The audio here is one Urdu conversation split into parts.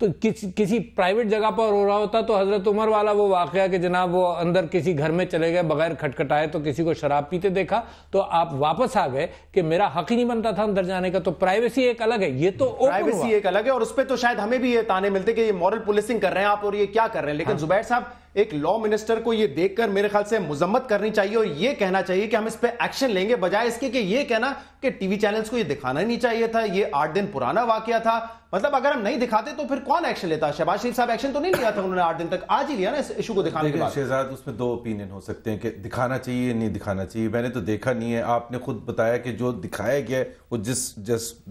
تو کسی پرائیویٹ جگہ پر ہو رہا ہوتا تو حضرت عمر والا وہ واقعہ کہ جناب وہ اندر کسی گھر میں چلے گئے بغیر کھٹکھٹائے تو کسی کو شراب پیتے دیکھا تو آپ واپس آ گئے کہ میرا حق ہی نہیں بنتا تھا اندر جانے کا. تو پرائیویسی ایک الگ ہے, یہ تو پرائیویسی ایک الگ ہے, اور اس پہ تو شاید ہمیں بھی یہ تانے ملتے کہ یہ مورل پولیسنگ کر رہے ہیں آپ اور یہ کیا کر رہے ہیں. لیکن زبیر صاحب, ایک لا منسٹر کو یہ دیکھ کر میرے خیال سے مذمت کرنی چاہیے اور یہ کہنا چاہیے کہ ہم اس پہ ایکشن لیں گے, بجائے اس کے کہ یہ کہنا کہ ٹی وی چینلز کو یہ دکھانا ہی نہیں چاہیے تھا, یہ 8 دن پرانا واقعہ تھا. مطلب اگر ہم نہیں دکھاتے تو پھر کون ایکشن لیتا؟ شہباز شریف صاحب ایکشن تو نہیں لیا تھا انہوں نے 8 دن تک, آج ہی لیا نا اس ایشو کو دکھانے کے بعد. شہزاد, اس میں 2 اوپینین ہو سکتے ہیں کہ دکھانا چاہیے نہیں دکھانا چاہیے. میں نے تو دیکھا نہیں ہے, آپ نے خود بتایا کہ جو دکھایا گیا ہے وہ جس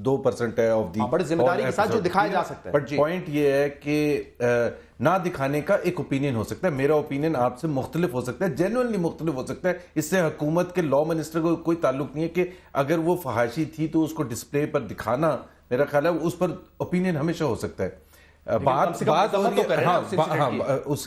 2% ہے آف دی, بڑی ذمہ داری کے ساتھ جو دکھایا جا سکتا ہے. بٹ پوائنٹ یہ ہے کہ نہ دکھانے کا ایک اوپینین ہو سکتا ہے. میرا اوپینین آپ سے مختلف ہو سکتا ہے, جینوئنلی مختلف ہو سکتا ہے. اس سے حکومت کے لا منسٹر کو کوئی تعلق نہیں ہے کہ اگر وہ فحاشی تھی تو اس کو ڈسپلے پر دکھانا, میرا خیال ہے اس پر اوپینین ہمیشہ ہو سکتا ہے. بات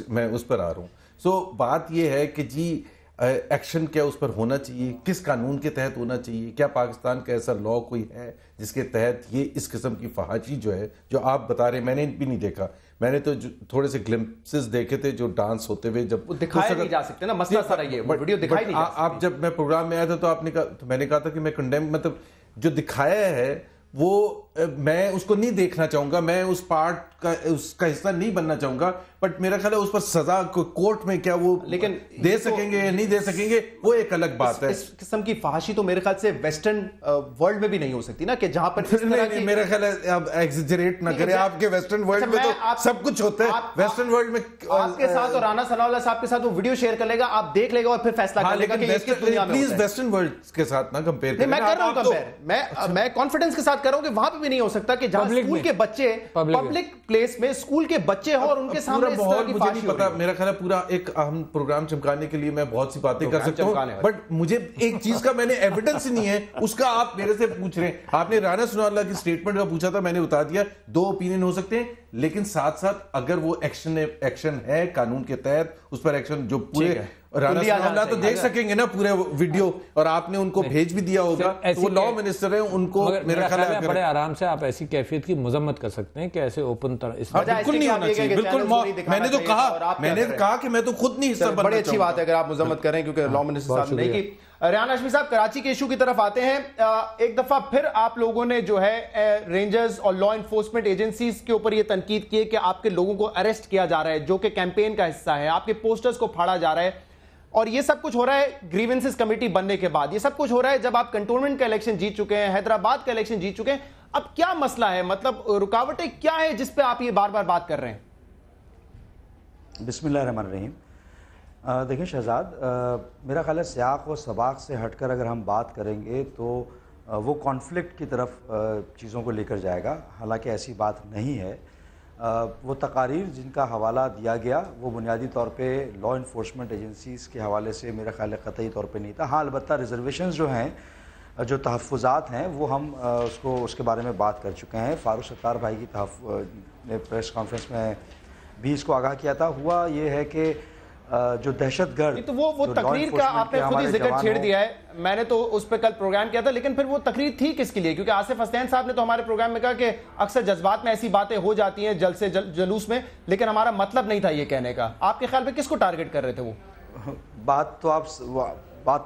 میں اس پر آ رہا ہوں. سو بات یہ ہے کہ جی ایکشن کیا اس پر ہونا چاہیے, کس قانون کے تحت ہونا چاہیے, کیا پاکستان کا ایسا لا کوئی ہے جس کے تحت یہ اس قسم کی فحاشی جو ہے جو آپ بتا رہے ہیں, میں نے بھی نہیں دیکھا. میں نے تو تھوڑے سے گلمپسز دیکھے تھے جو ڈانس ہوتے ہوئے, جب وہ دکھایا نہیں جا سکتے نا, مسئلہ سارا یہ ویڈیو دکھائی نہیں جا سکتی. آپ جب میں پروگرام میں آیا تھا تو آپ نے کہا, تو میں نے کہا تھا کہ میں کنڈیم, مطلب جو دکھایا ہے وہ میں اس کو نہیں دیکھنا چاہوں گا, میں اس پارٹ کا اس کا حصہ نہیں بننا چاہوں گا. بٹ میرا خیال ہے اس پر سزا کورٹ میں کیا وہ لیکن دے سکیں گے یا نہیں دے سکیں گے, وہ ایک الگ بات ہے. اس قسم کی فحاشی تو میرے خیال سے ویسٹرن ورلڈ میں بھی نہیں ہو سکتی نا, کہ جہاں پر میرا خیال ہے آپ ایگزیجریٹ نہ کریں. آپ کے ویسٹرن ورلڈ میں تو سب کچھ ہوتا ہے. ویسٹرن ورلڈ میں آپ کے ساتھ اور رانا ثناء اللہ صاحب کے ساتھ وہ ویڈیو شیئر کر لے گا, آپ دیکھ لے گا اور پھر فیصلہ کر لے گا کہ یہ کس دنیا میں. پلیز ویسٹرن ورلڈ کے ساتھ نہ کمپیئر کریں. میں کر رہا ہوں کمپیئر, میں کانفیڈنس کے ساتھ کر رہا ہوں کہ وہاں پہ بھی نہیں ہو سکتا کہ جہاں اسکول کے بچے پبلک پلیس میں اسکول کے بچے ہوں اور ان کے سامنے اس طرح کی فحاشی ہو. میرا خیال ہے پورا ایک اہم پروگرام چمکانے کے لیے میں بہت سی باتیں کر سکتا ہوں, بٹ مجھے ایک چیز کا میں نے ایویڈنس نہیں ہے, اس کا آپ میرے سے پوچھ رہے ہیں. آپ نے رانا ثناء اللہ کی سٹیٹمنٹ کا پوچھا تھا, میں نے بتا دیا 2 اوپینین ہو سکتے ہیں, لیکن ساتھ ساتھ اگر وہ ایکشن ہے قانون کے تحت, اس پر ایکشن جو پورے رانا ثناء اللہ تو دیکھ سکیں گے نا پورے ویڈیو, اور آپ نے ان کو بھیج بھی دیا ہوگا, وہ لا منسٹر ہیں, ان کو میرا خیال ہے بڑے آرام سے آپ ایسی کیفیت کی مذمت کر سکتے ہیں کہ ایسے اوپن بالکل نہیں ہونا چاہیے. بالکل, میں نے تو کہا کہ میں تو خود نہیں حصہ بننا چاہوں گا. بڑی اچھی بات ہے اگر آپ مذمت کریں, کیونکہ لا منسٹر صاحب نے نہیں کی. ریحان ہاشمی صاحب, کراچی کے ایشو کی طرف آتے ہیں. ایک دفعہ پھر آپ لوگوں نے جو ہے رینجرز اور لا انفورسمنٹ ایجنسیز کے اوپر یہ تنقید کی ہے کہ آپ کے لوگوں کو اریسٹ کیا جا رہا ہے, جو کہ کیمپین کا حصہ ہے, آپ کے پوسٹرز کو پھاڑا جا رہا ہے, اور یہ سب کچھ ہو رہا ہے گریونسز کمیٹی بننے کے بعد. یہ سب کچھ ہو رہا ہے جب آپ کنٹونمنٹ کا الیکشن جیت چکے ہیں, حیدرآباد کا الیکشن جیت چکے ہیں. اب کیا مسئلہ ہے, مطلب رکاوٹیں کیا ہے جس پہ آپ یہ بار بار بات کر رہے ہیں؟ بسم اللہ الرحمن الرحیم. دیکھیں شہزاد, میرا خیال ہے سیاق و سباق سے ہٹ کر اگر ہم بات کریں گے تو وہ کانفلکٹ کی طرف چیزوں کو لے کر جائے گا, حالانکہ ایسی بات نہیں ہے. وہ تقاریر جن کا حوالہ دیا گیا وہ بنیادی طور پہ لا انفورسمنٹ ایجنسیز کے حوالے سے میرا خیال ہے قطعی طور پہ نہیں تھا. ہاں البتہ ریزرویشنز جو ہیں, جو تحفظات ہیں, وہ ہم اس کے بارے میں بات کر چکے ہیں. فاروق ستار بھائی کی نے پریس کانفرنس میں بھی اس کو آگاہ کیا تھا. ہوا یہ ہے کہ جو دہشت گرد, تو وہ تقریر کا آپ نے خود ہی ذکر چھیڑ دیا ہے. میں نے تو اس پہ کل پروگرام کیا تھا, لیکن پھر وہ تقریر تھی کس کے لیے؟ کیونکہ آصف حسین صاحب نے تو ہمارے پروگرام میں کہا کہ اکثر جذبات میں ایسی باتیں ہو جاتی ہیں جلسے جلوس میں, لیکن ہمارا مطلب نہیں تھا یہ کہنے کا. آپ کے خیال میں کس کو ٹارگٹ کر رہے تھے وہ؟ بات تو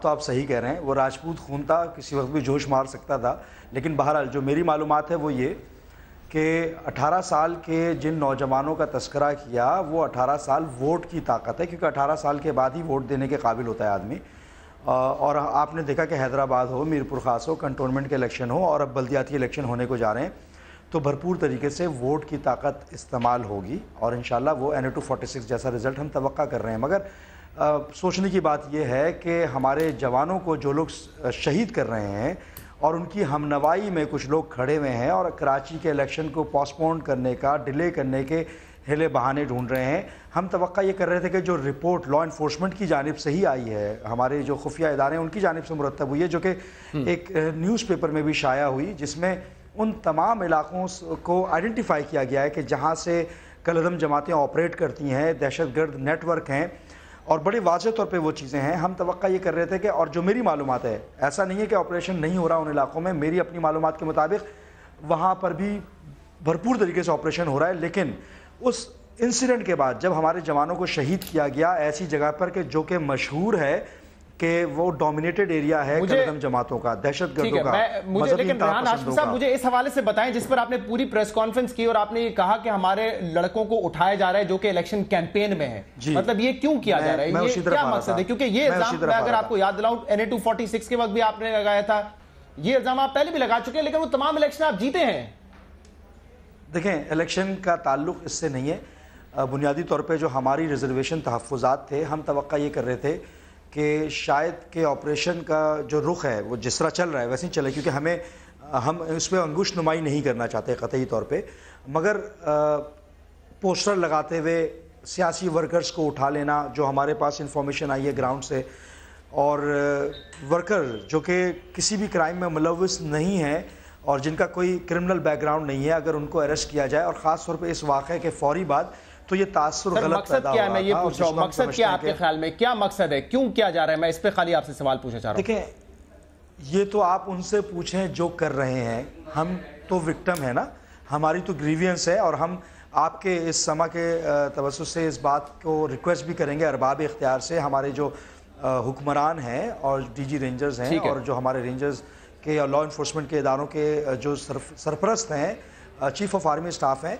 آپ صحیح کہہ رہے ہیں. وہ راجپوت خون تھا, کسی وقت بھی جوش مار سکتا تھا. لیکن بہرحال جو میری معلومات ہے وہ یہ کہ 18 سال کے جن نوجوانوں کا تذکرہ کیا وہ 18 سال ووٹ کی طاقت ہے, کیونکہ 18 سال کے بعد ہی ووٹ دینے کے قابل ہوتا ہے آدمی. اور آپ نے دیکھا کہ حیدرآباد ہو, میرپور خاص ہو, کنٹونمنٹ کے الیکشن ہو, اور اب بلدیاتی الیکشن ہونے کو جا رہے ہیں, تو بھرپور طریقے سے ووٹ کی طاقت استعمال ہوگی, اور انشاءاللہ وہ NA-246 جیسا رزلٹ ہم توقع کر رہے ہیں. مگر سوچنے کی بات یہ ہے کہ ہمارے جوانوں کو جو لوگ شہید کر رہے ہیں اور ان کی ہمنوائی میں کچھ لوگ کھڑے ہوئے ہیں اور کراچی کے الیکشن کو پوسٹپون کرنے کا, ڈیلے کرنے کے ہیلے بہانے ڈھونڈ رہے ہیں. ہم توقع یہ کر رہے تھے کہ جو رپورٹ لا انفورسمنٹ کی جانب سے ہی آئی ہے, ہمارے جو خفیہ ادارے ہیں ان کی جانب سے مرتب ہوئی ہے, جو کہ ایک نیوز پیپر میں بھی شائع ہوئی, جس میں ان تمام علاقوں کو آئیڈینٹیفائی کیا گیا ہے کہ جہاں سے کالعدم جماعتیں آپریٹ کرتی ہیں, دہشت گرد نیٹ ورک ہیں, اور بڑی واضح طور پہ وہ چیزیں ہیں. ہم توقع یہ کر رہے تھے کہ, اور جو میری معلومات ہے, ایسا نہیں ہے کہ آپریشن نہیں ہو رہا ان علاقوں میں, میری اپنی معلومات کے مطابق وہاں پر بھی بھرپور طریقے سے آپریشن ہو رہا ہے، لیکن اس انسیڈنٹ کے بعد جب ہمارے جوانوں کو شہید کیا گیا ایسی جگہ پر کہ جو کہ مشہور ہے کہ وہ ڈومینیٹڈ ایریا ہے قلعہ جماعتوں کا، دہشت گردوں کا، لیکن ریحان ہاشمی صاحب مجھے اس حوالے سے بتائیں جس پر آپ نے پوری پریس کانفرنس کی اور آپ نے یہ کہا کہ ہمارے لڑکوں کو اٹھایا جا رہا ہے جو کہ الیکشن کیمپین میں ہے، مطلب یہ کیوں کیا جا رہا ہے، یہ کیا مقصد ہے؟ کیونکہ یہ الزام میں اگر آپ کو یاد دلاؤں NA-246 کے وقت بھی آپ نے لگایا تھا، یہ الزام آپ پہلے بھی لگا چکے ہیں، لیکن وہ تمام الیکشن آپ جیتے ہیں۔ دیکھیں الیکشن کا تعلق اس سے نہیں ہے، بنیادی طور پہ جو ہماری ریزرویشن تحفظات تھے، ہم توقع یہ کر رہے تھے کہ شاید کہ آپریشن کا جو رخ ہے وہ جس طرح چل رہا ہے ویسے ہی چلے، کیونکہ ہم اس پہ انگوش نمائی نہیں کرنا چاہتے قطعی طور پہ، مگر پوسٹر لگاتے ہوئے سیاسی ورکرز کو اٹھا لینا، جو ہمارے پاس انفارمیشن آئی ہے گراؤنڈ سے، اور ورکر جو کہ کسی بھی کرائم میں ملوث نہیں ہیں اور جن کا کوئی کرمنل بیک گراؤنڈ نہیں ہے، اگر ان کو اریسٹ کیا جائے، اور خاص طور پہ اس واقعے کے فوری بعد، تو یہ تاثر غلط پیدا ہو رہا تھا۔ میں یہ پوچھ رہا ہوں مقصد کیا آپ کے خیال میں، کیا مقصد ہے، کیوں کیا جا رہا ہے؟ میں اس پہ خالی آپ سے سوال پوچھنا چاہ رہا ہوں۔ دیکھیں یہ تو آپ ان سے پوچھیں جو کر رہے ہیں، ہم تو وکٹم ہیں نا، ہماری تو گریوینس ہے، اور ہم آپ کے اس سما کے توسط سے اس بات کو ریکویسٹ بھی کریں گے ارباب اختیار سے، ہمارے جو حکمران ہیں اور DG رینجرز ہیں اور جو ہمارے رینجرز کے اور لا انفورسمنٹ کے اداروں کے جو سرپرست ہیں، چیف آف آرمی اسٹاف ہیں،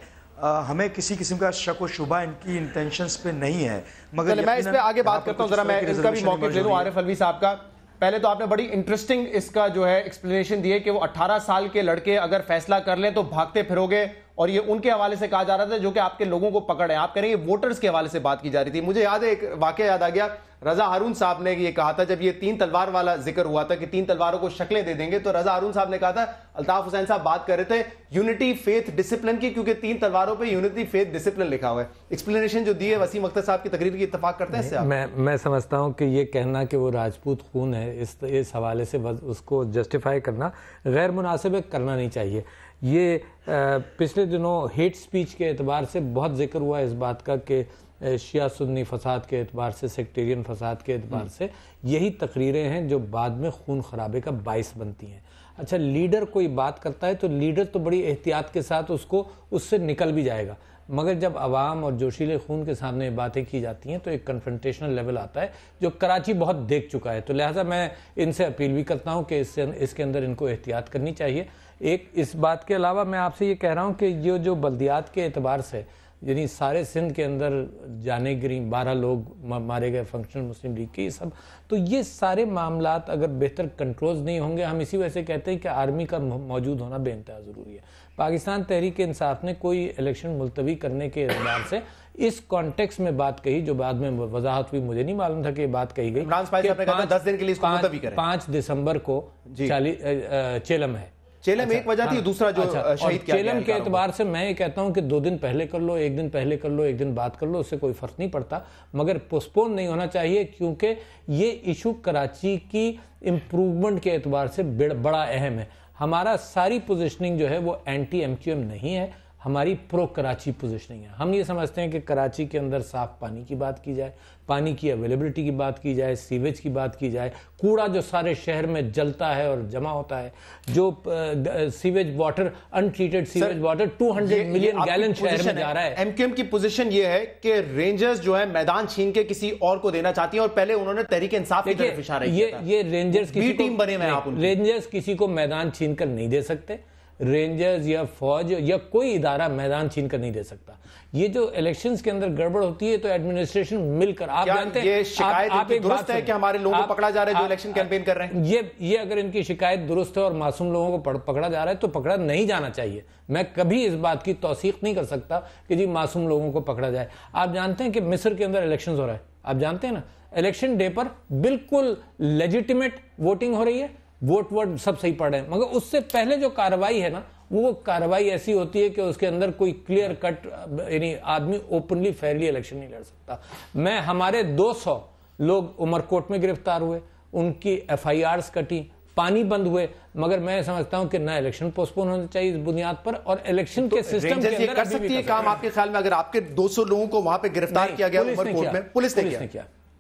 ہمیں کسی قسم کا شک و شبہ ان کی انٹینشنز پہ نہیں ہے، مگر میں اس پہ آگے بات کرتا ہوں، ذرا میں اس کا بھی موقف لے لوں عارف الوی صاحب کا۔ پہلے تو آپ نے بڑی انٹرسٹنگ اس کا جو ہے ایکسپلینیشن دی ہے کہ وہ 18 سال کے لڑکے اگر فیصلہ کر لیں تو بھاگتے پھرو گے، اور یہ ان کے حوالے سے کہا جا رہا تھا جو کہ آپ کے لوگوں کو پکڑ ہے، آپ کہہ رہے ہیں یہ ووٹرز کے حوالے سے بات کی جا رہی تھی۔ مجھے یاد ہے ایک واقعہ یاد آ گیا، رضا ہارون صاحب نے یہ کہا تھا جب یہ 3 تلوار والا ذکر ہوا تھا کہ 3 تلواروں کو شکلیں دے دیں گے، تو رضا ہارون صاحب نے کہا تھا، الطاف حسین صاحب بات کر رہے تھے یونٹی فیتھ ڈسپلن کی، کیونکہ 3 تلواروں پہ یونٹی فیتھ ڈسپلن لکھا ہوا ہے۔ ایکسپلینیشن جو دی ہے وسیم اختر صاحب کی تقریر کی اتفاق کرتے ہیں اس سے آپ؟ میں سمجھتا ہوں کہ یہ کہنا کہ وہ راجپوت خون ہے، اس حوالے سے اس کو جسٹیفائی کرنا غیر مناسب ہے، کرنا نہیں چاہیے۔ یہ پچھلے دنوں ہیٹ سپیچ کے اعتبار سے بہت ذکر ہوا اس بات کا کہ شیعہ سنی فساد کے اعتبار سے، سیکٹیرین فساد کے اعتبار سے یہی تقریریں ہیں جو بعد میں خون خرابے کا باعث بنتی ہیں۔ اچھا لیڈر کوئی بات کرتا ہے تو لیڈر تو بڑی احتیاط کے ساتھ اس سے نکل بھی جائے گا، مگر جب عوام اور جوشیلے خون کے سامنے باتیں کی جاتی ہیں تو ایک کنفرنٹیشنل لیول آتا ہے جو کراچی بہت دیکھ چکا ہے، تو لہٰذا میں ان سے اپیل بھی کرتا ہوں کہ اس کے اندر ان کو احتیاط کرنی چاہیے۔ ایک اس بات کے علاوہ میں آپ سے یہ کہہ رہا ہوں کہ یہ جو بلدیات کے اعتبار سے یعنی سارے سندھ کے اندر جانے گری 12 لوگ مارے گئے فنکشنل مسلم لیگ کے، یہ سب تو یہ سارے معاملات اگر بہتر کنٹرولز نہیں ہوں گے، ہم اسی وجہ سے کہتے ہیں کہ آرمی کا موجود ہونا بے انتہا ضروری ہے۔ پاکستان تحریک انصاف نے کوئی الیکشن ملتوی کرنے کے اعتبار سے اس کانٹیکسٹ میں بات کہی جو بعد میں وضاحت ہوئی، مجھے نہیں معلوم تھا کہ یہ بات کہی گئی، 10 دن کے لیے اس کو ملتوی کریں۔ 5 دسمبر کو چیلم ہے، چیلم ایک وجہ تھی، دوسرا جو شہید کیا گیا چیلم کے اعتبار سے میں یہ کہتا ہوں کہ 2 دن پہلے کر لو، 1 دن پہلے کر لو، 1 دن بعد کر لو، اس سے کوئی فرق نہیں پڑتا، مگر پوسٹپون نہیں ہونا چاہیے، کیونکہ یہ ایشو کراچی کی امپروومنٹ کے اعتبار سے بڑا اہم ہے۔ ہمارا ساری پوزیشننگ جو ہے وہ اینٹی MQM نہیں ہے، ہماری پرو کراچی پوزیشننگ ہے۔ ہم یہ سمجھتے ہیں کہ کراچی کے اندر صاف پانی کی بات کی جائے، پانی کی اویلیبلٹی کی بات کی جائے، سیویج کی بات کی جائے، کوڑا جو سارے شہر میں جلتا ہے اور جمع ہوتا ہے، جو sewage water untreated sewage water 200 million gallon شہر میں جا رہا ہے۔ MQM کی پوزیشن یہ ہے کہ رینجرز جو ہے میدان چھین کے کسی اور کو دینا چاہتی ہیں، اور پہلے انہوں نے تحریک انصاف کی طرف اشارہ کیا تھا۔ یہ رینجرز کسی کو میدان چھین کر نہیں دے سکتے، رینجرز یا فوج یا کوئی ادارہ میدان چھین کر نہیں دے سکتا۔ یہ جو الیکشنز کے اندر گڑبڑ ہوتی ہے تو ایڈمنسٹریشن مل کر، آپ جانتے ہیں یہ شکایت درست ہے کہ ہمارے لوگوں کو پکڑا جا رہا ہے جو الیکشن کیمپین کر رہے ہیں؟ یہ اگر ان کی شکایت درست ہے اور معصوم لوگوں کو پکڑا جا رہا ہے تو پکڑا نہیں جانا چاہیے۔ میں کبھی اس بات کی توثیق نہیں کر سکتا کہ جی معصوم لوگوں کو پکڑا جائے۔ آپ جانتے ہیں کہ مصر کے اندر الیکشنز ہو رہا ہے، آپ جانتے ہیں نا، الیکشن ڈے پر بالکل لیجیٹیمیٹ ووٹنگ ہو رہی ہے، ووٹ سب صحیح پڑ رہے ہیں، مگر اس سے پہلے جو کارروائی ہے نا وہ کارروائی ایسی ہوتی ہے کہ اس کے اندر کوئی کلیئر کٹ یعنی آدمی اوپنلی فیئرلی الیکشن نہیں لڑ سکتا۔ ہمارے 200 لوگ عمر کوٹ میں گرفتار ہوئے، ان کی FIRs کٹی، پانی بند ہوئے، مگر میں سمجھتا ہوں کہ نہ الیکشن پوسٹپون ہونا چاہیے اس بنیاد پر، اور الیکشن کے سسٹم کے اندر کر سکتی ہے کام آپ کے خیال میں؟ اگر آپ کے 200 لوگوں کو وہاں پہ گرفتار کیا گیا عمر کوٹ میں، پولیس نے کیا؟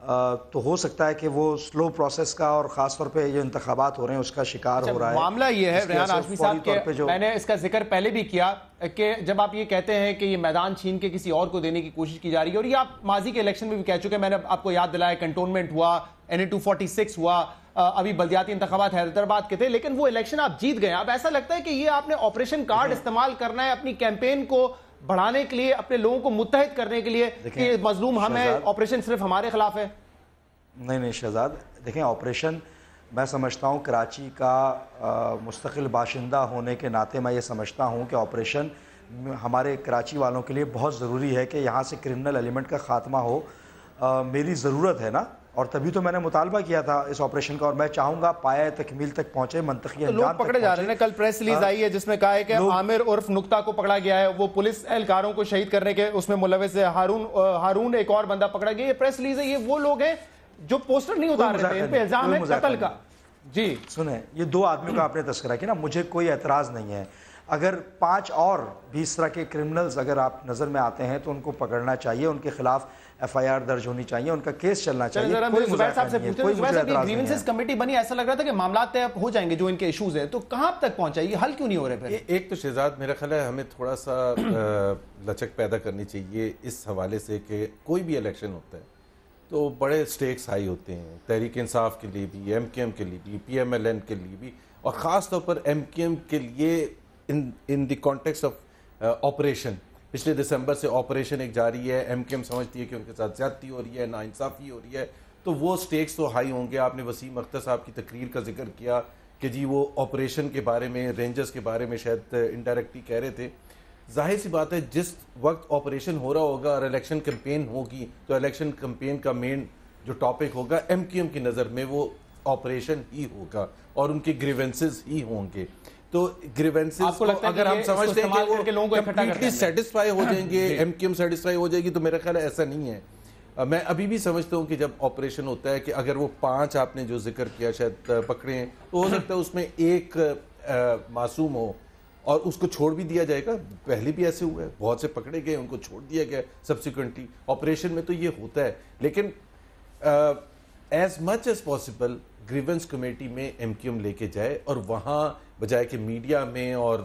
تو ہو سکتا ہے کہ وہ سلو پروسیس کا اور خاص طور پہ جو انتخابات ہو رہے ہیں اس کا شکار ہو رہا ہے. معاملہ یہ ہے ریحان ہاشمی صاحب کہ میں نے اس کا ذکر پہلے بھی کیا کہ جب آپ یہ کہتے ہیں کہ یہ میدان چھین کے کسی اور کو دینے کی کوشش کی جا رہی ہے، اور یہ آپ ماضی کے الیکشن میں بھی کہہ چکے، میں نے آپ کو یاد دلایا کنٹونمنٹ ہوا، NA-246 ہوا، ابھی بلدیاتی انتخابات حیدرآباد کے تھے، لیکن وہ الیکشن آپ جیت گئے. اب ایسا لگتا ہے کہ یہ آپ نے آپریشن کارڈ استعمال کرنا ہے اپنی کیمپین کو بڑھانے کے لیے، اپنے لوگوں کو متحد کرنے کے لیے کہ مظلوم ہم ہیں، آپریشن صرف ہمارے خلاف ہے. نہیں شہزاد، دیکھیں آپریشن میں سمجھتا ہوں کراچی کا مستقل باشندہ ہونے کے ناطے میں یہ سمجھتا ہوں کہ آپریشن ہمارے کراچی والوں کے لیے بہت ضروری ہے کہ یہاں سے کرمنل ایلیمنٹ کا خاتمہ ہو. میری ضرورت ہے نا، اور تبھی تو میں نے مطالبہ کیا تھا اس آپریشن کا، اور میں چاہوں گا پایہ تکمیل تک پہنچے، منطقی انجام لوگ پکڑے جا رہے ہیں. کل پریس ریلیز آئی ہے جس میں کہا ہے کہ عامر عرف نکتہ کو پکڑا گیا ہے، وہ پولیس اہلکاروں کو شہید کرنے کے اس میں ملوث ہے. ہارون ایک اور بندہ پکڑا گیا. یہ پریس ریلیز ہے. یہ وہ لوگ ہیں جو پوسٹر نہیں اتار رہے تھے، ان پہ الزام ہے قتل کا. جی سنیں، یہ 2 آدمیوں کا آپ نے تذکرہ کیا نا، مجھے کوئی اعتراض نہیں ہے. اگر 5 اور بھی اس طرح کے کرمنلز اگر آپ نظر میں آتے ہیں تو ان کو پکڑنا چاہیے، ان کے خلاف FIR درج ہونی چاہیے، ان کا کیس چلنا چاہیے. زبیر صاحب سے پوچھتے ہیں، گریونسز کمیٹی بنی، ایسا لگ رہا تھا کہ معاملات طے ہو جائیں گے جو ان کے ایشوز ہیں، تو کہاں تک پہنچا؟ یہ حل کیوں نہیں ہو رہے پھر؟ ایک تو شہزاد میرا خیال ہے ہمیں تھوڑا سا لچک پیدا کرنی چاہیے اس حوالے سے کہ کوئی بھی الیکشن ہوتا ہے تو بڑے سٹیکس ہائی ہوتے ہیں، تحریک انصاف کے لیے بھی، MKM کے لیے بھی، PMLN کے لیے بھی، اور خاص طور پر MKM کے لیے ان دی کانٹیکسٹ آف آپریشن. پچھلے دسمبر سے آپریشن ایک جاری ہے، MKM سمجھتی ہے کہ ان کے ساتھ زیادتی ہو رہی ہے، ناانصافی ہو رہی ہے، تو وہ سٹیکس تو ہائی ہوں گے. آپ نے وسیم اختر صاحب کی تقریر کا ذکر کیا کہ جی وہ آپریشن کے بارے میں، رینجرز کے بارے میں شاید انڈائریکٹلی کہہ رہے تھے. ظاہر سی بات ہے جس وقت آپریشن ہو رہا ہوگا اور الیکشن کمپین ہوگی تو الیکشن کمپین کا مین جو ٹاپک ہوگا MKM کی نظر میں وہ آپریشن ہی ہوگا اور ان کی گریونسز ہی ہوں گے. تو گریونسز اگر ہم سمجھتے ہیں کہ وہ کمپلیٹلی سیٹسفائی ہو جائیں گے، MKM سیٹسفائی ہو جائے گی، تو میرا خیال ہے ایسا نہیں ہے. میں ابھی بھی سمجھتا ہوں کہ جب آپریشن ہوتا ہے کہ اگر وہ 5 آپ نے جو ذکر کیا شاید پکڑے ہیں تو ہو سکتا ہے اس میں ایک معصوم ہو اور اس کو چھوڑ بھی دیا جائے گا. پہلے بھی ایسے ہوا ہے، بہت سے پکڑے گئے ان کو چھوڑ دیا گیا سبسیکوئنٹلی. آپریشن میں تو یہ ہوتا ہے، لیکن as much as possible grievance committee میں MKM لے کے جائے، اور وہاں بجائے کہ میڈیا میں اور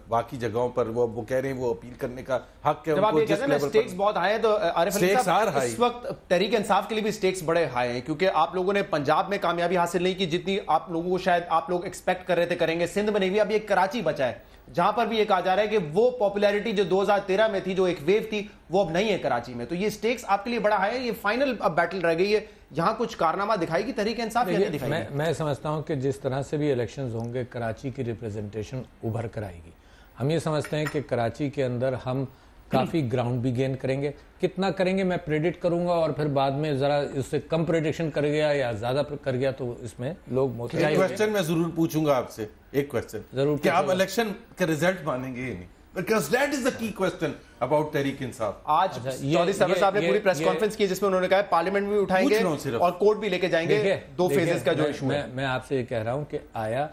باقی جگہوں پر وہ کہہ رہے ہیں وہ اپیل کرنے کا حق ہے ان کو. جس لیول پر سٹیکس بہت ہائی ہیں تو عارف علی صاحب اس وقت تحریک انصاف کے لیے بھی سٹیکس بڑے ہائی ہیں، کیونکہ آپ لوگوں نے پنجاب میں کامیابی حاصل نہیں کی جتنی آپ لوگوں کو شاید آپ لوگ ایکسپیکٹ کر رہے تھے کریں گے. سندھ میں نہیں ہوئی. اب یہ کراچی بچا ہے جہاں پر بھی یہ کہا جا رہا ہے کہ وہ پاپولیرٹی جو 2013 میں تھی، جو ایک ویو تھی، وہ اب نہیں ہے کراچی میں. تو یہ سٹیکس آپ کے لیے بڑا ہائی ہے. یہ فائنل اب بیٹل رہ گئی ہے، یہاں کچھ کارنامہ دکھائے گی تحریک انصاف یا نہیں دکھائے گی؟ میں سمجھتا ہوں کہ جس طرح سے بھی الیکشنز ہوں گے کراچی کی ریپریزنٹیشن ابھر کر آئے گی. ہم یہ سمجھتے ہیں کہ کراچی کے اندر ہم کافی گراؤنڈ بھی گین کریں گے. کتنا کریں گے میں پریڈکٹ کروں گا، اور پھر بعد میں ذرا اس سے کم پریڈکشن کر گیا یا زیادہ کر گیا تو اس میں لوگ موتیائی. ایک کوسچن میں ضرور پوچھوں گا آپ سے، ایک کوسچن ضرور کہ آپ الیکشن کا رزلٹ مانیں گے یا نہیں؟ Because that is the key question about Tehreek Insaf. آج چودھری سرور صاحب نے پوری پریس کانفرنس کی جس میں انہوں نے کہا پارلیمنٹ بھی اٹھائیں گے اور کورٹ بھی لے کے جائیں گے. 2 فیزز کا جو ایشو ہے. میں آپ سے یہ کہہ رہا ہوں کہ آیا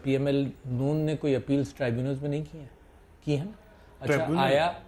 PML نون نے کوئی اپیلز ٹرائبیونلز میں نہیں کی ہیں؟ اچھا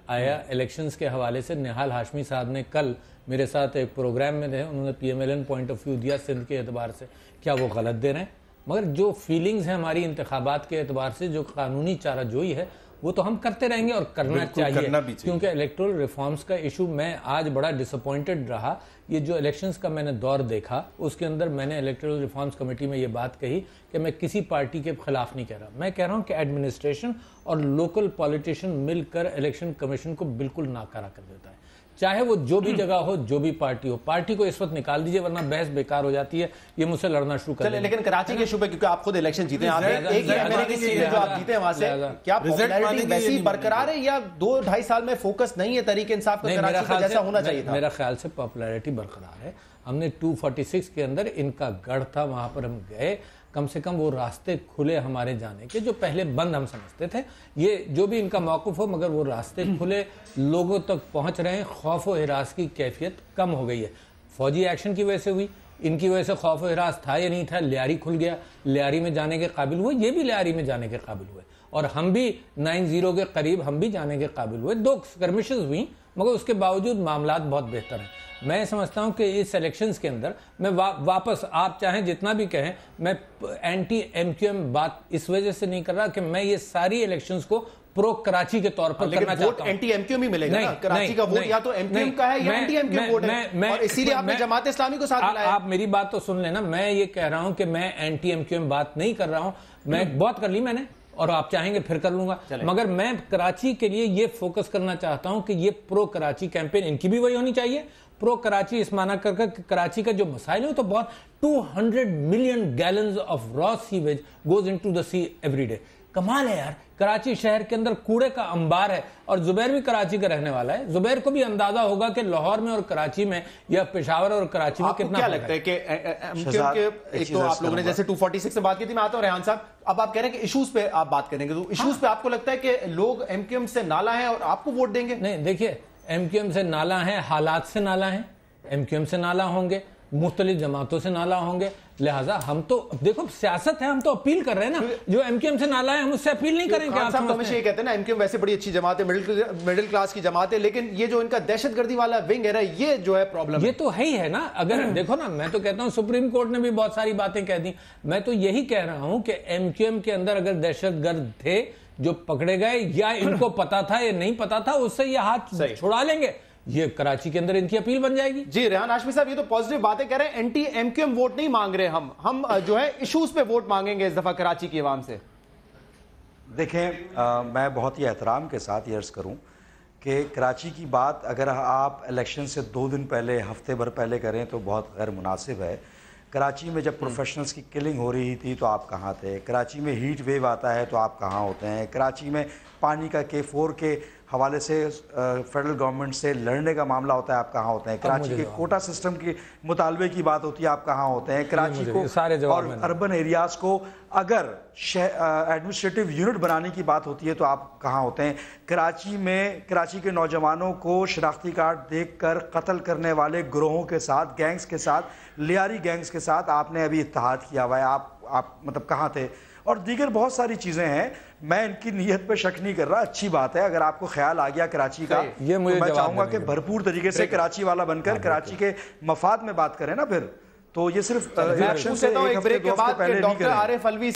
آیا الیکشنز کے حوالے سے نہال ہاشمی صاحب نے کل میرے ساتھ ایک پروگرام میں تھے، انہوں نے PMLN پوائنٹ آف ویو دیا سندھ کے اعتبار سے. کیا وہ غلط دے رہے ہیں؟ مگر جو فیلنگز ہیں ہماری انتخابات کے اعتبار سے، جو قانونی چارہ جوئی ہے، وہ تو ہم کرتے رہیں گے اور کرنا چاہیے، کیونکہ الیکٹورل ریفارمز کا ایشو میں آج بڑا ڈس اپوائنٹڈ رہا. یہ جو الیکشنز کا میں نے دور دیکھا اس کے اندر میں نے الیکٹورل ریفارمز کمیٹی میں یہ بات کہی کہ میں کسی پارٹی کے خلاف نہیں کہہ رہا. میں کہہ رہا ہوں کہ ایڈمنسٹریشن اور لوکل پولیٹیشین مل کر الیکشن کمیشن کو بالکل ناکارہ کر دیتا ہے، چاہے وہ جو بھی جگہ ہو، جو بھی پارٹی ہو. پارٹی کو اس وقت نکال دیجئے ورنہ بحث بیکار ہو جاتی ہے. یہ مجھ سے لڑنا شروع کر دیں. لیکن کراچی کے شعبے کیونکہ آپ خود الیکشن جیتے ہیں، آپ ایک ہی امریکی سیٹ میں جو آپ جیتے ہیں وہاں سے، کیا پاپولیرٹی ویسی برقرار ہے یا 2-2.5 سال میں فوکس نہیں ہے تحریک انصاف کا کراچی کا جیسا ہونا چاہیے تھا؟ میرا خیال سے پاپولیرٹی برقرار ہے. ہم نے 246 کے اندر ان کا گڑھ تھا، وہاں پر ہم گئے. کم سے کم وہ راستے کھلے ہمارے جانے کے، جو پہلے بند ہم سمجھتے تھے. یہ جو بھی ان کا موقف ہو، مگر وہ راستے کھلے، لوگوں تک پہنچ رہے ہیں. خوف و ہراس کی کیفیت کم ہو گئی ہے. فوجی ایکشن کی وجہ سے ہوئی، ان کی وجہ سے خوف و ہراس تھا یا نہیں تھا. لیاری کھل گیا، لیاری میں جانے کے قابل ہوئے، یہ بھی لیاری میں جانے کے قابل ہوئے. اور ہم بھی 9-0 کے قریب ہم بھی جانے کے قابل ہوئے. 2 اسکرمشز ہوئی مگر اس کے باوجود معاملات بہت بہتر ہیں. میں سمجھتا ہوں کہ اس الیکشنز کے اندر میں واپس آپ چاہیں جتنا بھی کہیں, میں اینٹی ایم کیو ایم بات اس وجہ سے نہیں کر رہا کہ میں یہ ساری الیکشنز کو پرو کراچی کے طور پر کرنا چاہتا ہوں. اینٹی ایم کیو ایم ہی ملے گا, کراچی کا ووٹ یا تو ایم کیو ایم کا ہے یا anti M Q M vote ہے, اور اسی لیے آپ نے جماعت اسلامی کو ساتھ ملایا. آپ میری بات تو سن لینا, میں یہ کہہ رہا ہوں کہ میں اینٹی ایم کیو ایم بات نہیں کر رہا ہوں, میں بہت کر لی میں نے, اور آپ چاہیں گے پھر کر لوں گا, مگر میں کراچی کے لیے یہ فوکس کرنا چاہتا ہوں کہ یہ پرو کراچی کیمپین ان کی بھی وہی ہونی چاہیے. پرو کراچی اس معنی کر کہ کراچی کا جو مسائل ہے تو بہت 200 million gallons of raw sewage goes into the sea every day. کمال ہے یار, کراچی شہر کے اندر کوڑے کا انبار ہے, اور زبیر بھی کراچی کا رہنے والا ہے. زبیر کو بھی اندازہ ہوگا کہ لاہور میں اور کراچی میں یا پشاور اور کراچی میں کتنا کیا لگتا ہے کہ ایک تو آپ لوگوں نے جیسے 246 سے بات کی تھی, میں آتا ہوں ریحان صاحب, اب آپ کہہ رہے ہیں کہ ایشوز پہ آپ بات کریں گے, تو ایشوز پہ آپ کو لگتا ہے کہ لوگ ایم کیو ایم سے نالا ہیں اور آپ کو ووٹ دیں گے؟ نہیں, دیکھیے ایم کیو ایم سے نالا ہیں, حالات سے نالا ہیں, ایم کیو ایم سے نالا ہوں گے, مختلف جماعتوں سے نالا ہوں گے, لہٰذا ہم تو دیکھو سیاست ہے, ہم تو اپیل کر رہے ہیں نا. جو ایم کیو ایم سے نالا ہے ہم اس سے اپیل نہیں کریں گے. آپ ہمیشہ یہ کہتے ہیں نا ایم کیو ایم ویسے بڑی اچھی جماعت ہے, مڈل کلاس کی جماعت ہے, لیکن یہ جو ان کا دہشت گردی والا ونگ ہے یہ جو ہے پرابلم, یہ تو ہے ہی ہے نا. اگر دیکھو نا, میں تو کہتا ہوں سپریم کورٹ نے بھی بہت ساری باتیں کہہ دی, میں تو یہی کہہ رہا ہوں کہ ایم کیو ایم کے اندر اگر دہشت گرد تھے جو پکڑے گئے, یا ان کو پتا تھا یا نہیں پتا تھا, اس سے یہ ہاتھ چھڑا لیں گے, یہ کراچی کے اندر ان کی اپیل بن جائے گی. جی ریحان ہاشمی صاحب, یہ تو پازیٹیو باتیں کہہ رہے ہیں, anti M Q M vote نہیں مانگ رہے ہم جو ہے ایشوز پہ ووٹ مانگیں گے اس دفعہ کراچی کی عوام سے. دیکھیں میں بہت ہی احترام کے ساتھ یہ عرض کروں کہ کراچی کی بات اگر آپ الیکشن سے 2 دن پہلے, ہفتے بھر پہلے کریں تو بہت غیر مناسب ہے. کراچی میں جب پروفیشنلز کی کلنگ ہو رہی تھی تو آپ کہاں تھے؟ کراچی میں ہیٹ ویو آتا ہے تو آپ کہاں ہوتے ہیں؟ کراچی میں پانی کا K4 کے حوالے سے فیڈرل گورنمنٹ سے لڑنے کا معاملہ ہوتا ہے, آپ کہاں ہوتے ہیں؟ کراچی کے کوٹا سسٹم کے مطالبے کی بات ہوتی ہے, آپ کہاں ہوتے ہیں؟ کراچی کو اور اربن ایریاز کو اگر ایڈمنسٹریٹو یونٹ بنانے کی بات ہوتی ہے تو آپ کہاں ہوتے ہیں؟ کراچی کے نوجوانوں کو شناختی کارڈ دیکھ کر قتل کرنے والے گروہوں کے ساتھ, گینگز کے ساتھ, لیاری گینگز کے ساتھ آپ نے ابھی اتحاد کیا ہوا ہے, آپ مطلب کہاں تھے؟ اور دیگر بہت ساری چیزیں ہیں, میں ان کی نیت پہ شک نہیں کر رہا, اچھی بات ہے اگر آپ کو خیال آ گیا کراچی کا, تو میں چاہوں گا کہ بھرپور طریقے سے کراچی والا بن کر کراچی کے مفاد میں بات کریں نا. پھر تو یہ صرف الیکشن سے ایک ہفتے 2 ہفتے پہلے نہیں کریں. عارف الوی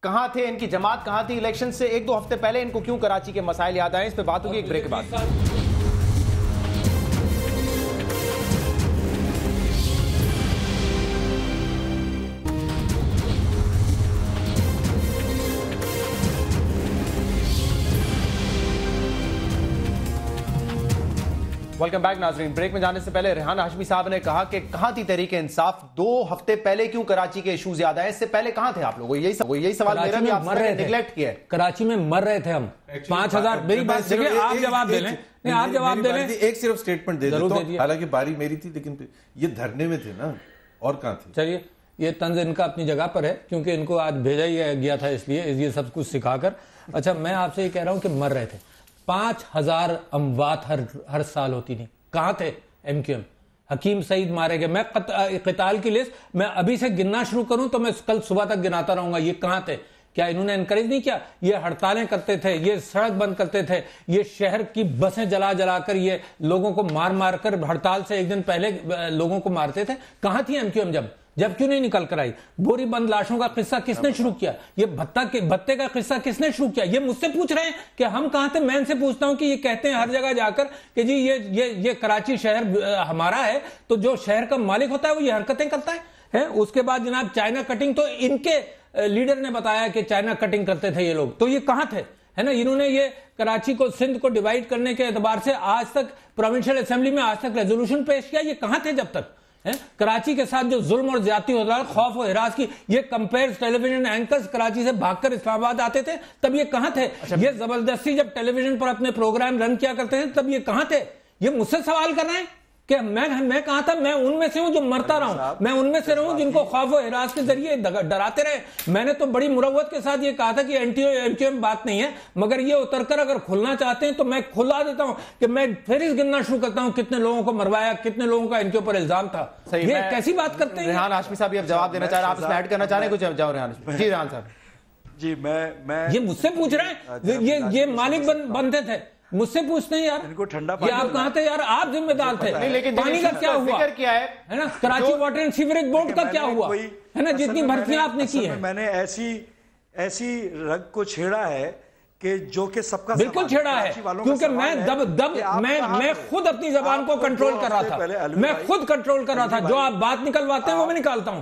کہاں تھے, ان کی جماعت کہاں تھی الیکشن سے 1-2 ہفتے پہلے, ان کو کیوں کراچی کے مسائل یاد آئے, اس پہ بات ہوگی ایک بریک کے بعد. ویلکم بیک ناظرین. بریک میں جانے سے پہلے ریحان ہاشمی صاحب نے کہا کہ کہاں تھی تحریک انصاف, 2 ہفتے پہلے کیوں کراچی کے ایشوز یاد آئے, اس سے پہلے کہاں تھے آپ لوگ؟ یہی سوال میرا بھی, آپ نے نیگلیکٹ کیا ہے. کراچی میں مر رہے تھے ہم 5000. میری بات دیکھیں, آپ جواب دے لیں. نہیں, آپ جواب دے لیں. ایک صرف سٹیٹمنٹ دے دیتا ہوں, حالانکہ باری میری تھی لیکن یہ دھرنے میں تھے نا, اور کہاں تھے؟ چلیے, یہ طنز ان کا اپنی جگہ پر ہے کیونکہ ان کو آج بھیجا ہی گیا تھا, اس لیے یہ سب کچھ سکھا کر. اچھا, میں آپ سے یہ کہہ رہا ہوں کہ مر رہے تھے. 5000 اموات ہر سال ہوتی تھی. کہاں تھے ایم کیو ایم؟ حکیم سعید مارے گئے. میں قتال کی لسٹ میں ابھی سے گننا شروع کروں تو میں کل صبح تک گناتا رہوں گا. یہ کہاں تھے؟ کیا انہوں نے انکریج نہیں کیا؟ یہ ہڑتالیں کرتے تھے, یہ سڑک بند کرتے تھے, یہ شہر کی بسیں جلا کر یہ لوگوں کو مار کر ہڑتال سے 1 دن پہلے لوگوں کو مارتے تھے. کہاں تھی ایم کیو ایم جب کیوں نہیں نکل کر آئی؟ بوری بند لاشوں کا قصہ کس نے شروع کیا؟ یہ بھتے کا قصہ کس نے شروع کیا؟ یہ مجھ سے پوچھ رہے ہیں کہ ہم کہاں تھے. میں ان سے پوچھتا ہوں کہ یہ کہتے ہیں ہر جگہ جا کر کہ جی یہ کراچی شہر ہمارا ہے, تو جو شہر کا مالک ہوتا ہے وہ یہ حرکتیں کرتا ہے. اس کے بعد جناب چائنا کٹنگ, تو ان کے لیڈر نے بتایا کہ چائنا کٹنگ کرتے تھے یہ لوگ, تو یہ کہاں تھے؟ ہے نا, انہوں نے یہ کراچی کو, سندھ کو ڈیوائیڈ کرنے کے اعتبار سے آج تک پروونشل اسمبلی میں آج تک ریزولوشن پیش کیا. یہ کہاں تھے جب تک؟ کراچی کے ساتھ جو ظلم اور زیادتی ہو رہا ہے, خوف و ہراس کی, یہ کمپیئرز ٹیلی ویژن اینکرز کراچی سے بھاگ کر اسلام آباد آتے تھے, تب یہ کہاں تھے؟ یہ زبردستی جب ٹیلی ویژن پر اپنے پروگرام رن کیا کرتے تھے, تب یہ کہاں تھے؟ یہ مجھ سے سوال کر رہے ہیں کہ میں کہاں تھا؟ میں ان میں سے ہوں جو مرتا رہا ہوں, میں ان میں سے رہوں جن کو خوف و ہراس کے ذریعے ڈراتے رہے. میں نے تو بڑی مروت کے ساتھ یہ کہا تھا کہ ایم کیو ایم بات نہیں ہے, مگر یہ اتر کر اگر کھلنا چاہتے ہیں تو میں کھلا دیتا ہوں کہ میں پھر گننا شروع کرتا ہوں کتنے لوگوں کو مروایا, کتنے لوگوں کا ان کے اوپر الزام تھا. یہ کیسی بات کرتے ہیں؟ ریحان ہاشمی صاحب یہ جواب دینا چاہ رہے ہیں, آپ اس میں ایڈ کرنا چاہ رہے ہیں کچھ؟ جاؤ ریحان. جی ریحان صاحب. جی میں یہ مجھ سے پوچھ رہے ہیں، یہ مالک بنتے تھے، مجھ سے پوچھتے ہیں یار ان کو ٹھنڈا یہ آپ کہاں تھے یار؟ آپ ذمہ دار تھے. پانی کا کیا ہوا ہے نا؟ Karachi water and sewerage board کا کیا ہوا ہے نا؟ جتنی بھرتیاں آپ نے کی ہیں، میں نے ایسی رگ کو چھیڑا ہے کہ جو کہ سب کا بالکل چھیڑا ہے، کیونکہ میں خود اپنی زبان کو کنٹرول کر رہا تھا، میں خود کنٹرول کر رہا تھا. جو آپ بات نکلواتے ہیں وہ میں نکالتا ہوں.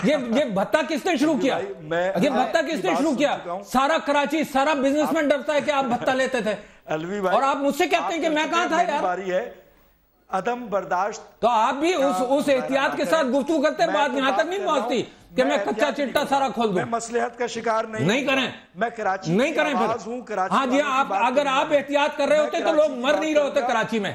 یہ بھتہ کس نے شروع کیا؟ یہ بھتہ کس نے شروع کیا؟ سارا کراچی، سارا بزنس مین ڈرتا ہے کہ آپ بھتہ لیتے تھے، اور آپ مجھ سے کہتے ہیں کہ میں کہاں تھا یار؟ عدم برداشت. تو آپ بھی اس احتیاط کے ساتھ گفتگو کرتے ہیں، بات یہاں تک نہیں پہنچتی کہ میں کچا چٹا سارا کھول دوں. میں مصلحت کا شکار نہیں کریں، میں کراچی نہیں کریں پھر. ہاں جی، اگر آپ احتیاط کر رہے ہوتے تو لوگ مر نہیں رہے ہوتے کراچی میں.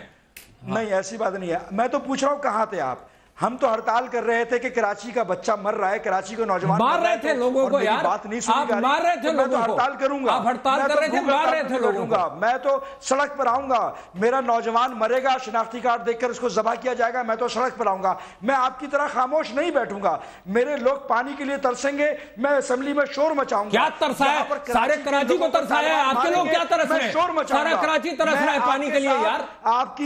نہیں، ایسی بات نہیں ہے. میں تو پوچھ رہا ہوں کہاں تھے آپ؟ ہم تو ہڑتال کر رہے تھے کہ کراچی کا بچہ مر رہا ہے، کراچی کو نوجوان مار رہے تھے لوگوں کو یار. بات نہیں سنی، آپ مار رہے تھے لوگوں کو. میں تو ہڑتال کروں گا. آپ ہڑتال کر رہے تھے، مار رہے تھے لوگوں کو. میں تو سڑک پر آؤں گا. میرا نوجوان مرے گا، شناختی کارڈ دیکھ کر اس کو ذبح کیا جائے گا، میں تو سڑک پر آؤں گا. میں آپ کی طرح خاموش نہیں بیٹھوں گا. میرے لوگ پانی کے لیے ترسیں گے، میں اسمبلی میں شور مچاؤں گا. کیا ترسا ہے؟ سارے کراچی کو ترسایا ہے. آپ کے لوگ کیا ترس رہے ہیں؟ سارا کراچی ترس رہا ہے پانی کے لیے یار.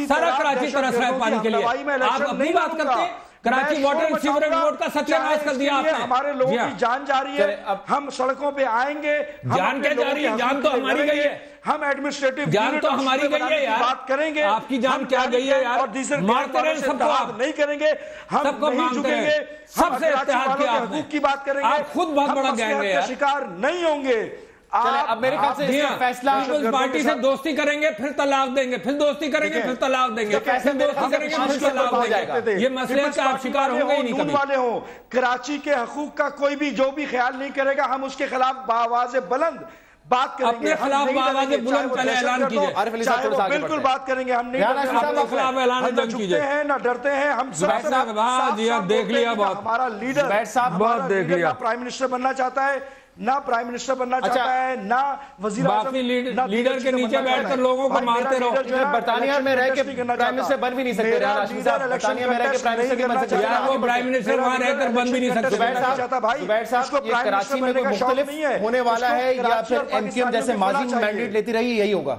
سارا کراچی ترس رہا ہے پانی کے لیے. آپ اپنی بات کرتے ہیں. Karachi water and sewerage board کا ستیہ ناش کر دیا آپ نے. ہمارے لوگوں کی جان جا رہی ہے، ہم سڑکوں پہ آئیں گے. جان کیا جا رہی ہے؟ جان تو ہماری گئی ہے. ہم ایڈمنسٹریٹو جان تو ہماری گئی ہے یار. بات کریں گے. آپ کی جان کیا گئی ہے یار؟ مارتے رہے سب کو. آپ نہیں کریں گے، ہم نہیں جھکیں گے. سب سے اتحاد کیا آپ نے. حقوق کی بات کریں گے. آپ خود بہت بڑا گینگ ہے یار. شکار نہیں ہوں گے. اب میرے خیال سے اس کا فیصلہ پیپلز پارٹی سے دوستی کریں گے، پھر طلاق دیں گے، پھر دوستی کریں گے، پھر طلاق دیں گے، پھر دوستی کریں گے، پھر طلاق دیں گے. یہ مسئلے کا آپ شکار ہوں گے ہی نہیں کبھی. والے ہوں، کراچی کے حقوق کا کوئی بھی جو بھی خیال نہیں کرے گا، ہم اس کے خلاف بآواز بلند بات کریں گے. اپنے خلاف بآواز بلند پہلے اعلان کیجئے. بالکل بات کریں گے. ہم نہیں اپنے خلاف اعلان بلند کیجئے. نہ ڈرتے ہیں. ہم دیکھ لیا بہت. ہمارا لیڈر بہت دیکھ لیا. پرائم منسٹر بننا چاہتا ہے، نہ پرائم منسٹر بننا چاہتا ہے، نہ وزیر اعظم. لیڈر کے نیچے بیٹھ کر لوگوں کو مارتے رہو. برطانیہ میں رہ کے پرائم منسٹر بن بھی نہیں سکتے. برطانیہ میں رہ کے پرائم منسٹر بھی بن سکتے. وہ پرائم منسٹر وہاں رہ کر بن بھی نہیں سکتے. زبیر صاحب، یہ کراچی میں کوئی مختلف ہونے والا ہے یا پھر ایم کیو ایم جیسے ماضی میں مینڈیٹ لیتی رہی، یہی ہوگا؟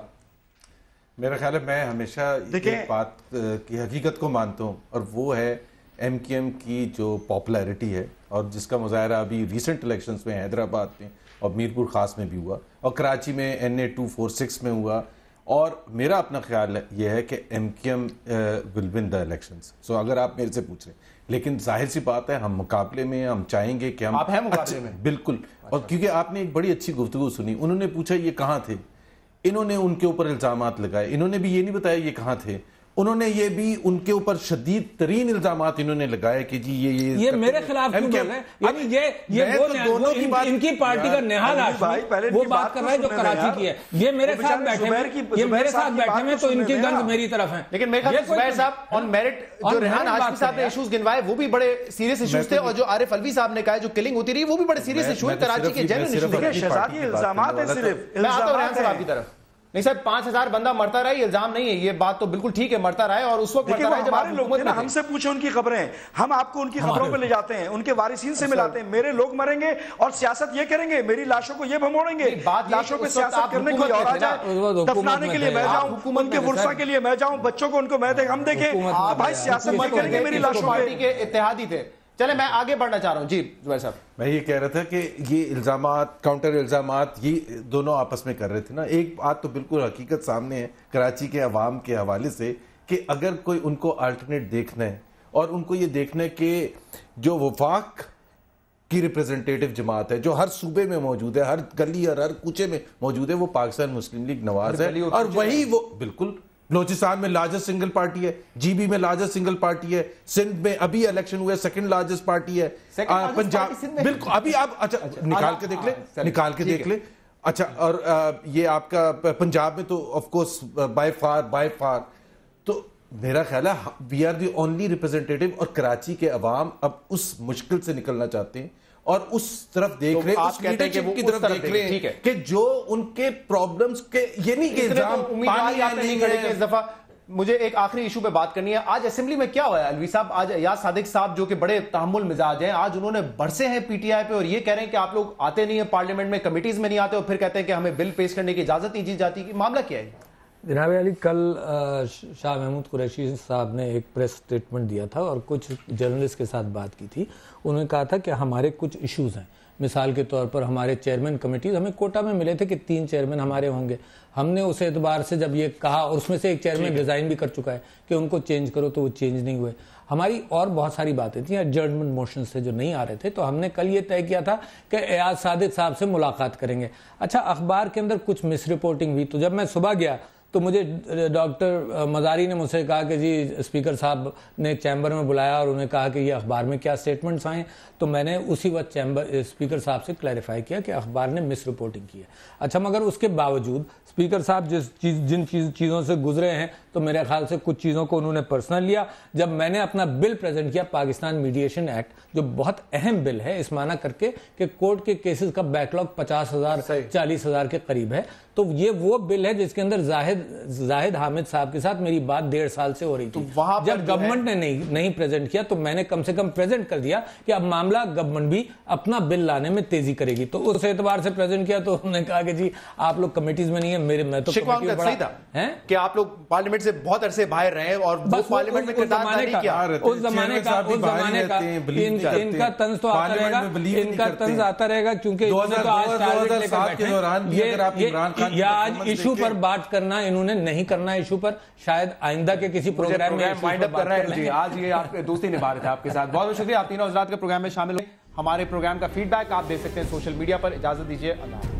میرا خیال ہے میں ہمیشہ ایک بات کی حقیقت کو مانتا ہوں، اور وہ ہے ایم کیو ایم کی جو پاپولیرٹی ہے، اور جس کا مظاہرہ ابھی ریسنٹ الیکشنز میں حیدرآباد میں اور میرپور خاص میں بھی ہوا، اور کراچی میں NA 246 میں ہوا. اور میرا اپنا خیال یہ ہے کہ ایم کیو ایم ول ون دا الیکشنز. سو اگر آپ میرے سے پوچھ رہے ہیں، لیکن ظاہر سی بات ہے ہم مقابلے میں، ہم چاہیں گے کہ ہم آپ ہیں مقابلے میں. بالکل. اور کیونکہ آپ نے ایک بڑی اچھی گفتگو سنی. انہوں نے پوچھا یہ کہاں تھے، انہوں نے ان کے اوپر الزامات لگائے. انہوں نے بھی یہ نہیں بتایا یہ کہاں تھے، انہوں نے یہ بھی ان کے اوپر شدید ترین الزامات انہوں نے لگائے کہ جی یہ میرے خلاف کیوں بول رہے ہیں؟ یعنی یہ ان کی پارٹی کا نہال ہاشمی وہ بات کر رہا ہے جو کراچی کی ہے. یہ میرے ساتھ بیٹھے ہیں تو ان کی گند میری طرف ہے. لیکن میرے خیال سے زبیر صاحب آن میرٹ جو ریحان ہاشمی صاحب نے ایشوز گنوائے وہ بھی بڑے سیریس ایشوز تھے، اور جو عارف الوی صاحب نے کہا جو کلنگ ہوتی رہی وہ بھی بڑے سیریس ایشو ہیں. کراچی کے جنرل ایشوز. شہزاد یہ الزامات ہیں، صرف میں آتا ہوں ریحان صاحب کی طرف. نہیں صاحب 5000 بندہ مرتا رہا، یہ الزام نہیں ہے. یہ بات تو بالکل ٹھیک ہے، مرتا رہا ہے، اور اس وقت مرتا رہا ہے جب ہمارے لوگ ہم سے پوچھیں ان کی خبریں. ہم آپ کو ان کی خبروں پہ لے جاتے ہیں، ان کے وارثین سے ملاتے ہیں. میرے لوگ مریں گے اور سیاست یہ کریں گے، میری لاشوں کو یہ بھموڑیں گے. لاشوں پہ سیاست کرنے کوئی اور آ جائے، دفنانے کے لیے میں جاؤں، ان کے ورثہ کے لیے میں جاؤں، بچوں کو ان کو میں دیں. ہم دیکھیں بھائی سیاست نہیں کریں گے میری لاشوں پارٹی کے اتحادی تھے. چلے میں آگے بڑھنا چاہ رہا ہوں. جی زبیر صاحب، میں یہ کہہ رہا تھا کہ یہ الزامات، کاؤنٹر الزامات، یہ دونوں آپس میں کر رہے تھے نا. ایک بات تو بالکل حقیقت سامنے ہے کراچی کے عوام کے حوالے سے کہ اگر کوئی ان کو الٹرنیٹ دیکھنا ہے، اور ان کو یہ دیکھنا ہے کہ جو وفاق کی ریپریزنٹیٹو جماعت ہے جو ہر صوبے میں موجود ہے، ہر گلی اور ہر کوچے میں موجود ہے، وہ پاکستان مسلم لیگ نواز ہے. اور وہی وہ بالکل بلوچستان میں لارجسٹ سنگل پارٹی ہے، جی بی میں لارجسٹ سنگل پارٹی ہے، سندھ میں ابھی الیکشن ہوئے سیکنڈ لارجسٹ پارٹی ہے، پنجاب بالکل ابھی آپ اچھا نکال کے دیکھ لیں، نکال کے دیکھ لیں. اچھا اور یہ آپ کا پنجاب میں تو آف کورس بائی فار. تو میرا خیال ہے we are the only representative. اور کراچی کے عوام اب اس مشکل سے نکلنا چاہتے ہیں اور اس طرف دیکھ رہے ہیں، اس لیڈرشپ کی طرف دیکھ رہے ہیں کہ جو ان کے پرابلمز کے یہ نہیں کہ الزام پانی آتے نہیں گئے اس دفعہ. مجھے ایک آخری ایشو پہ بات کرنی ہے. آج اسمبلی میں کیا ہوا ہے الوی صاحب؟ آج ایاز صادق صاحب جو کہ بڑے تحمل مزاج ہیں, آج انہوں نے برسے ہیں پی ٹی آئی پہ اور یہ کہہ رہے ہیں کہ آپ لوگ آتے نہیں ہیں پارلیمنٹ میں, کمیٹیز میں نہیں آتے, اور پھر کہتے ہیں کہ ہمیں بل پیش کرنے کی اجازت نہیں دی جاتی. معاملہ کیا ہے جناب علی؟ کل شاہ محمود قریشی صاحب نے ایک پریس سٹیٹمنٹ دیا تھا اور کچھ جرنلسٹ کے ساتھ بات کی تھی. انہوں نے کہا تھا کہ ہمارے کچھ ایشوز ہیں. مثال کے طور پر ہمارے چیئرمین کمیٹیز ہمیں کوٹا میں ملے تھے کہ 3 چیئرمین ہمارے ہوں گے. ہم نے اس اعتبار سے جب یہ کہا, اور اس میں سے ایک چیئرمین ریزائن بھی کر چکا ہے, کہ ان کو چینج کرو, تو وہ چینج نہیں ہوئے. ہماری اور بہت ساری باتیں تھیں, ایڈجرنمنٹ موشنز سے جو نہیں آ رہے تھے, تو ہم نے کل یہ طے کیا تھا کہ ایاز صادق صاحب سے ملاقات کریں گے. اچھا, اخبار کے اندر کچھ مس رپورٹنگ ہوئی, تو جب میں صبح گیا تو مجھے ڈاکٹر مزاری نے مجھ سے کہا کہ جی اسپیکر صاحب نے چیمبر میں بلایا اور انہیں کہا کہ یہ اخبار میں کیا سٹیٹمنٹس آئیں. تو میں نے اسی وقت اسپیکر صاحب سے کلیریفائی کیا کہ اخبار نے مس رپورٹنگ کی ہے. اچھا, مگر اس کے باوجود اسپیکر صاحب جن چیزوں سے گزرے ہیں, تو میرے خیال سے کچھ چیزوں کو انہوں نے پرسنل لیا. جب میں نے اپنا بل پریزنٹ کیا, پاکستان میڈیشن ایکٹ, جو بہت اہم بل ہے اس معنی کر کے کہ کورٹ کے کیسز کا بیک لاگ 50,000 40,000 کے قریب ہے, تو یہ وہ بل ہے جس کے اندر زاہد حامد صاحب کے ساتھ میری بات 1.5 سال سے ہو رہی تھی. جب گورنمنٹ نے نہیں پریزنٹ کیا, تو میں نے کم سے کم پریزنٹ کر دیا کہ اب معاملہ گورنمنٹ بھی اپنا بل لانے میں تیزی کرے گی. تو اس اعتبار سے پریزنٹ کیا, تو انہوں نے کہا کہ جی آپ لوگ کمیٹیز میں نہیں ہیں, میں تو صحیح تھا کہ آپ لوگ پارلیمنٹ سے بہت عرصے باہر رہے اور پارلیمنٹ میں کردار نہیں کیا. اس زمانے کا ان کا طنز تو آتا رہے گا, ان کا طنز آتا رہے گا, کیونکہ یہ آج ایشو پر بات کرنا انہوں نے نہیں کرنا. ایشو پر شاید آئندہ کے کسی پروگرام میں وائنڈ اپ کر رہے ہیں. آج یہ آپ دوستی نبھا رہے تھے آپ کے ساتھ. بہت بہت شکریہ, آپ تینوں حضرات کے پروگرام میں شامل ہوئے. ہمارے پروگرام کا فیڈ بیک آپ دے سکتے ہیں سوشل میڈیا پر. اجازت دیجیے, اللہ.